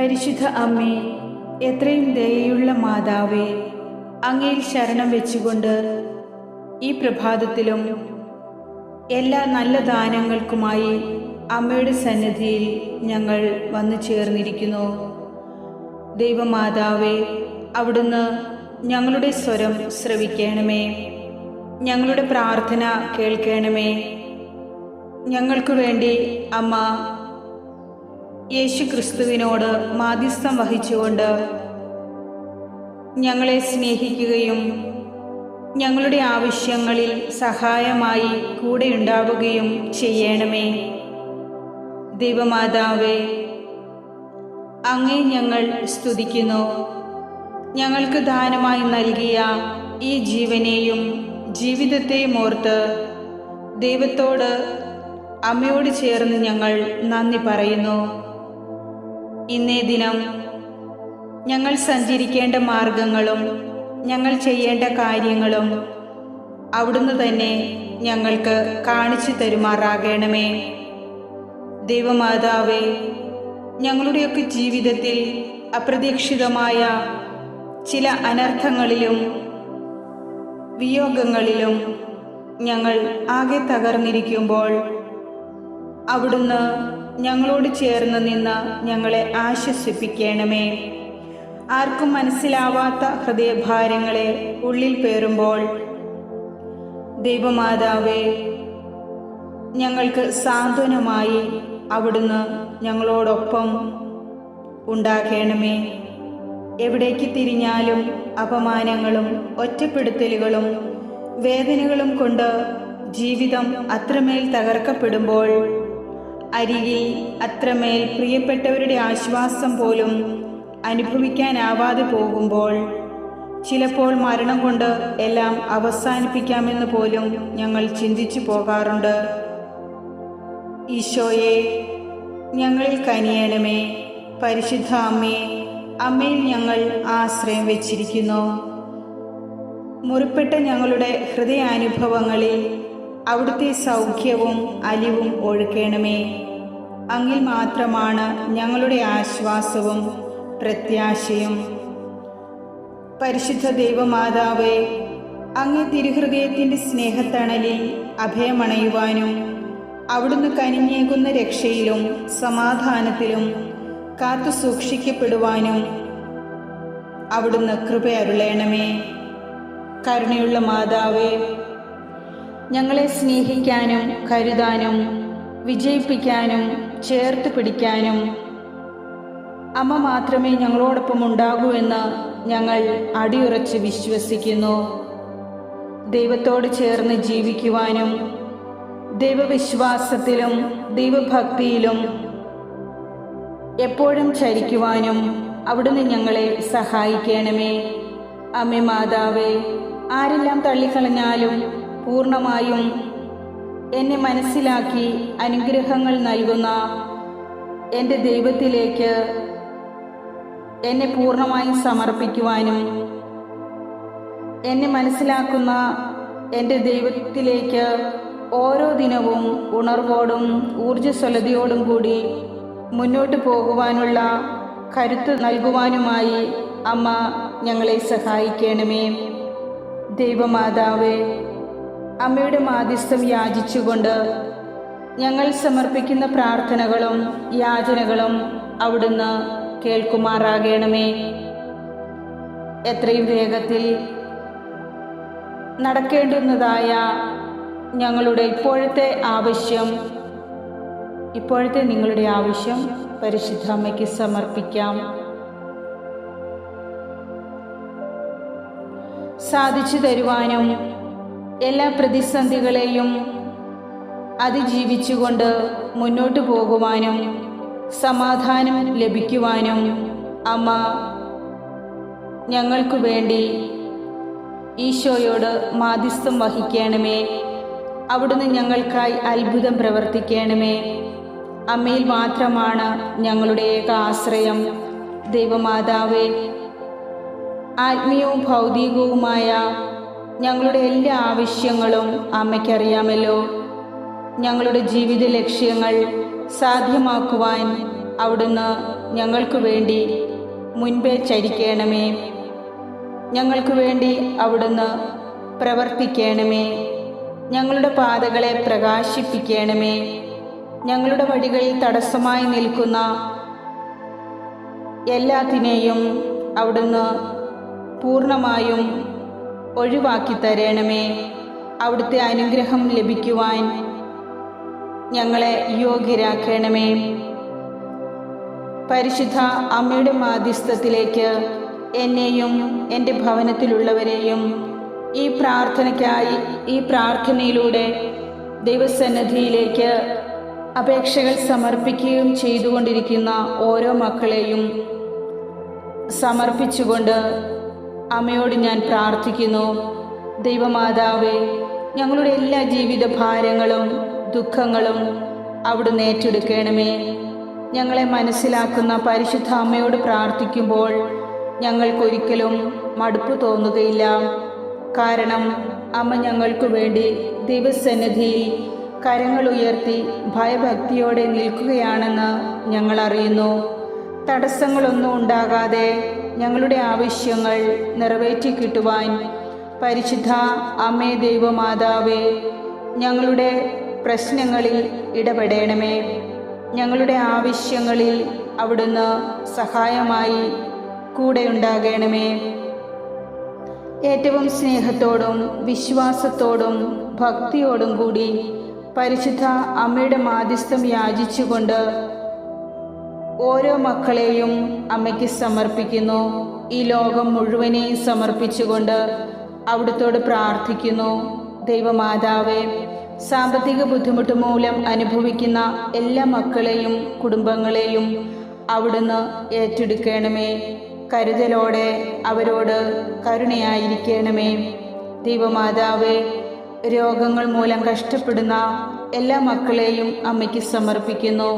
പരിശുദ്ധ അമ്മേ, എത്രയും ദയയുള്ള മാതാവേ, അങ്ങയിൽ ശരണം വെച്ചുകൊണ്ട് ഈ പ്രഭാതത്തിലും എല്ലാ നല്ല ദാനങ്ങൾക്കുമായി അമ്മയുടെ സന്നിധിയിൽ ഞങ്ങൾ വന്നു ചേർന്നിരിക്കുന്നു. ദൈവമാതാവേ, അവിടുന്ന് ഞങ്ങളുടെ സ്വരം ശ്രവിക്കണമേ, ഞങ്ങളുടെ പ്രാർത്ഥന കേൾക്കണമേ. ഞങ്ങൾക്ക് വേണ്ടി അമ്മ യേശു ക്രിസ്തുവിനോട് മാധ്യസ്ഥം വഹിച്ചുകൊണ്ട് ഞങ്ങളെ സ്നേഹിക്കുകയും ഞങ്ങളുടെ ആവശ്യങ്ങളിൽ സഹായമായി കൂടെയുണ്ടാവുകയും ചെയ്യണമേ. ദൈവമാതാവേ, അങ്ങേ ഞങ്ങൾ സ്തുതിക്കുന്നു. ഞങ്ങൾക്ക് ദാനമായി നൽകിയ ഈ ജീവനെയും ജീവിതത്തെയും ഓർത്ത് ദൈവത്തോട്, അമ്മയോട് ചേർന്ന് ഞങ്ങൾ നന്ദി പറയുന്നു. ഇന്നേ ദിനം ഞങ്ങൾ സഞ്ചരിക്കേണ്ട മാർഗങ്ങളും ഞങ്ങൾ ചെയ്യേണ്ട കാര്യങ്ങളും അവിടുന്ന് തന്നെ ഞങ്ങൾക്ക് കാണിച്ചു തരുമാറാകണമേ. ദൈവമാതാവേ, ഞങ്ങളുടെയൊക്കെ ജീവിതത്തിൽ അപ്രതീക്ഷിതമായ ചില അനർത്ഥങ്ങളിലും വിയോഗങ്ങളിലും ഞങ്ങൾ ആകെ തകർന്നിരിക്കുമ്പോൾ അവിടുന്ന് ഞങ്ങളോട് ചേർന്ന് നിന്ന് ഞങ്ങളെ ആശ്വസിപ്പിക്കണമേ. ആർക്കും മനസ്സിലാവാത്ത ഹൃദയഭാരങ്ങളെ ഉള്ളിൽ പേറുമ്പോൾ ദൈവമാതാവേ, ഞങ്ങൾക്ക് സാന്ത്വനമായി അവിടുന്ന് ഞങ്ങളോടൊപ്പം ഉണ്ടാകണമേ. എവിടേക്ക് തിരിഞ്ഞാലും അപമാനങ്ങളും ഒറ്റപ്പെടുത്തലുകളും വേദനകളും കൊണ്ട് ജീവിതം അത്രമേൽ തകർക്കപ്പെടുമ്പോൾ, അരികിൽ അത്രമേൽ പ്രിയപ്പെട്ടവരുടെ ആശ്വാസം പോലും അനുഭവിക്കാനാവാതെ പോകുമ്പോൾ, ചിലപ്പോൾ മരണം കൊണ്ട് എല്ലാം അവസാനിപ്പിക്കാമെന്ന് പോലും ഞങ്ങൾ ചിന്തിച്ചു പോകാറുണ്ട്. ഈശോയെ, ഞങ്ങളിൽ കനിയണമേ. പരിശുദ്ധ അമ്മേ, അമ്മയിൽ ഞങ്ങൾ ആശ്രയം വെച്ചിരിക്കുന്നു. മുറിപ്പെട്ട ഞങ്ങളുടെ ഹൃദയാനുഭവങ്ങളിൽ അവിടുത്തെ സൗഖ്യവും അലിവും ഒഴുക്കണമേ. അങ്ങിൽ മാത്രമാണ് ഞങ്ങളുടെ ആശ്വാസവും പ്രത്യാശയും. പരിശുദ്ധ ദൈവമാതാവേ, അങ്ങേ തിരുഹൃദയത്തിൻ്റെ സ്നേഹത്തണലിൽ അഭയമണയുവാനും അവിടുന്ന് കനിഞ്ഞേകുന്ന രക്ഷയിലും സമാധാനത്തിലും കാത്തു സൂക്ഷിക്കപ്പെടുവാനും അവിടുന്ന് കൃപയരുളേണമേ. കരുണയുള്ള മാതാവേ, ഞങ്ങളെ സ്നേഹിക്കാനും കരുതാനും വിജയിപ്പിക്കാനും ചേർത്ത് പിടിക്കാനും അമ്മ മാത്രമേ ഞങ്ങളോടൊപ്പം ഉണ്ടാകൂ എന്ന് ഞങ്ങൾ അടിയുറച്ച് വിശ്വസിക്കുന്നു. ദൈവത്തോട് ചേർന്ന് ജീവിക്കുവാനും ദൈവവിശ്വാസത്തിലും ദൈവഭക്തിയിലും എപ്പോഴും ചരിക്കുവാനും അവിടുന്ന് ഞങ്ങളെ സഹായിക്കണമേ. അമ്മേ മാതാവേ, ആരെല്ലാം തള്ളിക്കളഞ്ഞാലും പൂർണ്ണമായും എന്നെ മനസ്സിലാക്കി അനുഗ്രഹങ്ങൾ നൽകുന്ന എൻ്റെ ദൈവത്തിലേക്ക് എന്നെ പൂർണ്ണമായും സമർപ്പിക്കുവാനും, എന്നെ മനസ്സിലാക്കുന്ന എൻ്റെ ദൈവത്തിലേക്ക് ഓരോ ദിനവും ഉണർവോടും ഊർജ്ജസ്വലതയോടും കൂടി മുന്നോട്ട് പോകുവാനുള്ള കരുത്ത് നൽകുവാനുമായി അമ്മ ഞങ്ങളെ സഹായിക്കണമേ. ദൈവമാതാവേ, അമ്മയുടെ മാധ്യസ്ഥം യാചിച്ചുകൊണ്ട് ഞങ്ങൾ സമർപ്പിക്കുന്ന പ്രാർത്ഥനകളും യാചനകളും അവിടുന്ന് കേൾക്കുമാറാകണമേ. എത്രയും വേഗത്തിൽ നടക്കേണ്ടുന്നതായ ഞങ്ങളുടെ ഇപ്പോഴത്തെ നിങ്ങളുടെ ആവശ്യം പരിശുദ്ധ അമ്മയ്ക്ക് സമർപ്പിക്കാം. സാധിച്ചു തരുവാനും എല്ലാ പ്രതിസന്ധികളെയും അതിജീവിച്ചുകൊണ്ട് മുന്നോട്ട് പോകുവാനും സമാധാനം ലഭിക്കുവാനും അമ്മ ഞങ്ങൾക്കു വേണ്ടി ഈശോയോട് മാധ്യസ്ഥം വഹിക്കണമേ. അവിടുന്ന് ഞങ്ങൾക്കായി അത്ഭുതം പ്രവർത്തിക്കണമേ. അമ്മയിൽ മാത്രമാണ് ഞങ്ങളുടെ ഏക ആശ്രയം. ദൈവമാതാവേ, ആത്മീയവും ഭൗതികവുമായ ഞങ്ങളുടെ എല്ലാ ആവശ്യങ്ങളും അമ്മയ്ക്കറിയാമല്ലോ. ഞങ്ങളുടെ ജീവിത ലക്ഷ്യങ്ങൾ സാധ്യമാക്കുവാൻ അവിടുന്ന് ഞങ്ങൾക്ക് വേണ്ടി മുൻപേ ചരിക്കണമേ. ഞങ്ങൾക്ക് വേണ്ടി അവിടുന്ന് പ്രവർത്തിക്കണമേ. ഞങ്ങളുടെ പാതകളെ പ്രകാശിപ്പിക്കണമേ. ഞങ്ങളുടെ വഴികളിൽ തടസ്സമായി നിൽക്കുന്ന എല്ലാത്തിനെയും അവിടുന്ന് പൂർണ്ണമായും ഒഴിവാക്കി തരണമേ. അവിടുത്തെ അനുഗ്രഹം ലഭിക്കുവാൻ ഞങ്ങളെ യോഗ്യരാക്കണമേ. പരിശുദ്ധ അമ്മയുടെ മാധ്യസ്ഥത്തിലേക്ക് എന്നെയും എൻ്റെ ഭവനത്തിലുള്ളവരെയും ഈ പ്രാർത്ഥനയിലൂടെ ദൈവസന്നിധിയിലേക്ക് അപേക്ഷകൾ സമർപ്പിക്കുകയും ചെയ്തുകൊണ്ടിരിക്കുന്ന ഓരോ മക്കളെയും സമർപ്പിച്ചുകൊണ്ട് അമ്മയോട് ഞാൻ പ്രാർത്ഥിക്കുന്നു. ദൈവമാതാവേ, ഞങ്ങളുടെ എല്ലാ ജീവിത ഭാരങ്ങളും ദുഃഖങ്ങളും അവിടുന്ന് ഏറ്റെടുക്കണമേ. ഞങ്ങളെ മനസ്സിലാക്കുന്ന പരിശുദ്ധ അമ്മയോട് പ്രാർത്ഥിക്കുമ്പോൾ ഞങ്ങൾക്കൊരിക്കലും മടുപ്പ് തോന്നുകയില്ല. കാരണം അമ്മ ഞങ്ങൾക്ക് വേണ്ടി ദൈവസന്നിധിയിൽ കരങ്ങൾ ഉയർത്തി ഭയഭക്തിയോടെ നിൽക്കുകയാണെന്ന് ഞങ്ങൾ അറിയുന്നു. തടസ്സങ്ങളൊന്നും ഉണ്ടാകാതെ ഞങ്ങളുടെ ആവശ്യങ്ങൾ നിറവേറ്റി കിട്ടുവാൻ പരിശുദ്ധ അമ്മേ ദൈവമാതാവേ, ഞങ്ങളുടെ പ്രശ്നങ്ങളിൽ ഇടപെടണമേ. ഞങ്ങളുടെ ആവശ്യങ്ങളിൽ അവിടുന്ന് സഹായമായി കൂടെ ഉണ്ടാകണമേ. ഏറ്റവും സ്നേഹത്തോടും വിശ്വാസത്തോടും ഭക്തിയോടും കൂടി പരിശുദ്ധ അമ്മയുടെ മാധ്യസ്ഥം യാചിച്ചുകൊണ്ട് ഓരോ മക്കളെയും അമ്മയ്ക്ക് സമർപ്പിക്കുന്നു. ഈ ലോകം മുഴുവനെയും സമർപ്പിച്ചുകൊണ്ട് അവിടുത്തോട് പ്രാർത്ഥിക്കുന്നു. ദൈവമാതാവേ, സാമ്പത്തിക ബുദ്ധിമുട്ട് മൂലം അനുഭവിക്കുന്ന എല്ലാ മക്കളെയും കുടുംബങ്ങളെയും അവിടുന്ന് ഏറ്റെടുക്കണമേ. കരുതലോടെ അവരോട് കരുണയായിരിക്കണമേ. ദൈവമാതാവേ, രോഗങ്ങൾ മൂലം കഷ്ടപ്പെടുന്ന എല്ലാ മക്കളെയും അമ്മയ്ക്ക് സമർപ്പിക്കുന്നു.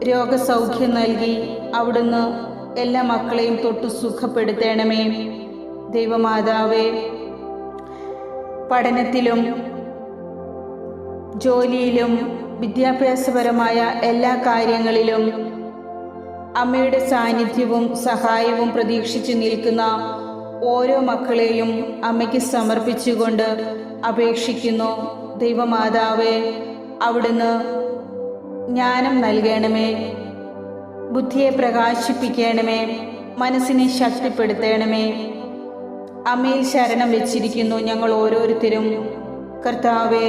രോഗസൗഖ്യം നൽകി അവിടുന്ന് എല്ലാ മക്കളെയും തൊട്ടു സുഖപ്പെടുത്തണമേ. ദൈവമാതാവേ, പഠനത്തിലും ജോലിയിലും വിദ്യാഭ്യാസപരമായ എല്ലാ കാര്യങ്ങളിലും അമ്മയുടെ സാന്നിധ്യവും സഹായവും പ്രതീക്ഷിച്ച് നിൽക്കുന്ന ഓരോ മക്കളെയും അമ്മയ്ക്ക് സമർപ്പിച്ചുകൊണ്ട് അപേക്ഷിക്കുന്നു. ദൈവമാതാവേ, അവിടുന്ന് ജ്ഞാനം നൽകണമേ, ബുദ്ധിയെ പ്രകാശിപ്പിക്കണമേ, മനസ്സിനെ ശക്തിപ്പെടുത്തണമേ. അമ്മയിൽ ശരണം വെച്ചിരിക്കുന്നു ഞങ്ങൾ ഓരോരുത്തരും. കർത്താവേ,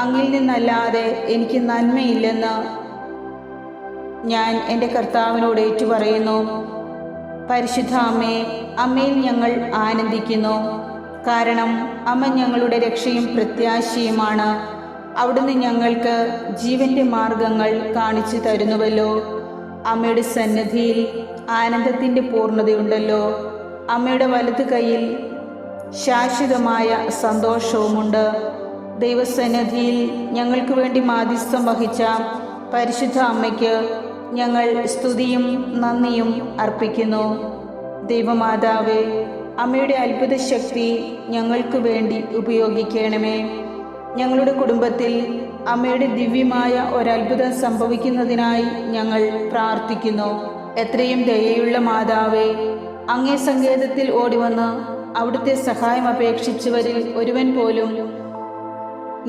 അങ്ങിൽ നിന്നല്ലാതെ എനിക്ക് നന്മയില്ലെന്ന് ഞാൻ എൻ്റെ കർത്താവിനോട് ഏറ്റുപറയുന്നു. പരിശുദ്ധ അമ്മേ, അമ്മയിൽ ഞങ്ങൾ ആനന്ദിക്കുന്നു. കാരണം അമ്മ ഞങ്ങളുടെ രക്ഷയും പ്രത്യാശയുമാണ്. അവിടുന്ന് ഞങ്ങൾക്ക് ജീവൻ്റെ മാർഗങ്ങൾ കാണിച്ചു തരുന്നുവല്ലോ. അമ്മയുടെ സന്നിധിയിൽ ആനന്ദത്തിൻ്റെ പൂർണ്ണതയുണ്ടല്ലോ. അമ്മയുടെ വലത് കൈയിൽ ശാശ്വതമായ സന്തോഷവുമുണ്ട്. ദൈവസന്നിധിയിൽ ഞങ്ങൾക്ക് വേണ്ടി മാധ്യസ്ഥം വഹിച്ച പരിശുദ്ധ അമ്മയ്ക്ക് ഞങ്ങൾ സ്തുതിയും നന്ദിയും അർപ്പിക്കുന്നു. ദൈവമാതാവേ, അമ്മയുടെ അത്ഭുത ശക്തി ഞങ്ങൾക്ക് വേണ്ടി ഉപയോഗിക്കണമേ. ഞങ്ങളുടെ കുടുംബത്തിൽ അമ്മയുടെ ദിവ്യമായ ഒരത്ഭുതം സംഭവിക്കുന്നതിനായി ഞങ്ങൾ പ്രാർത്ഥിക്കുന്നു. എത്രയും ദയയുള്ള മാതാവേ, അങ്ങേ സങ്കേതത്തിൽ ഓടിവന്ന് അവിടുത്തെ സഹായം അപേക്ഷിച്ചവരിൽ ഒരുവൻ പോലും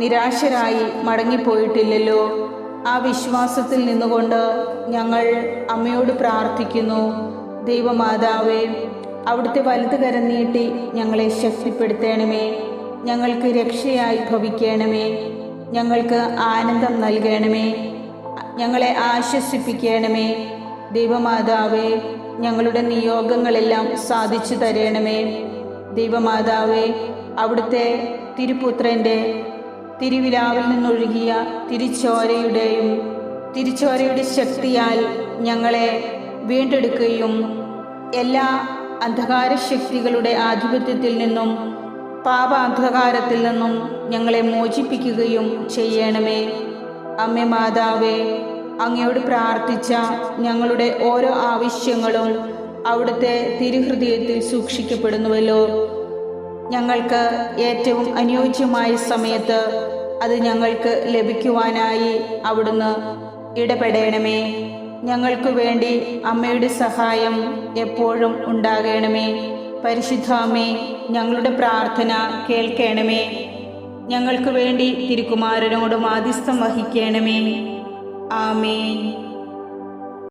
നിരാശരായി മടങ്ങിപ്പോയിട്ടില്ലല്ലോ. ആ വിശ്വാസത്തിൽ നിന്നുകൊണ്ട് ഞങ്ങൾ അമ്മയോട് പ്രാർത്ഥിക്കുന്നു. ദൈവമാതാവേ, അവിടുത്തെ വലത് കരം നീട്ടി ഞങ്ങളെ ശക്തിപ്പെടുത്തണമേ. ഞങ്ങൾക്ക് രക്ഷയായി ഭവിക്കണമേ. ഞങ്ങൾക്ക് ആനന്ദം നൽകണമേ. ഞങ്ങളെ ആശ്വസിപ്പിക്കണമേ. ദൈവമാതാവേ, ഞങ്ങളുടെ നിയോഗങ്ങളെല്ലാം സാധിച്ചു തരണമേ. ദൈവമാതാവേ, അവിടുത്തെ തിരുപുത്രൻ്റെ തിരുവിലാവിൽ നിന്നൊഴുകിയ തിരുച്ചോരയുടെ ശക്തിയാൽ ഞങ്ങളെ വീണ്ടെടുക്കുകയും എല്ലാ അന്ധകാര ശക്തികളുടെ ആധിപത്യത്തിൽ നിന്നും പാപാന്ധകാരത്തിൽ നിന്നും ഞങ്ങളെ മോചിപ്പിക്കുകയും ചെയ്യണമേ. അമ്മേ മാതാവേ, അങ്ങയോട് പ്രാർത്ഥിച്ച ഞങ്ങളുടെ ഓരോ ആവശ്യങ്ങളും അവിടുത്തെ തിരുഹൃദയത്തിൽ സൂക്ഷിക്കപ്പെടുന്നുവല്ലോ. ഞങ്ങൾക്ക് ഏറ്റവും അനുയോജ്യമായ സമയത്ത് അത് ഞങ്ങൾക്ക് ലഭിക്കുവാനായി അവിടുന്ന് ഇടപെടണമേ. ഞങ്ങൾക്ക് വേണ്ടി അമ്മയുടെ സഹായം എപ്പോഴും ഉണ്ടാകണമേ. പരിശുദ്ധ അമ്മേ, ഞങ്ങളുടെ പ്രാർത്ഥന കേൾക്കണമേ. ഞങ്ങൾക്ക് വേണ്ടി തിരുക്കുമാരനോട് മാധ്യസ്ഥം വഹിക്കണമേ. ആമേൻ.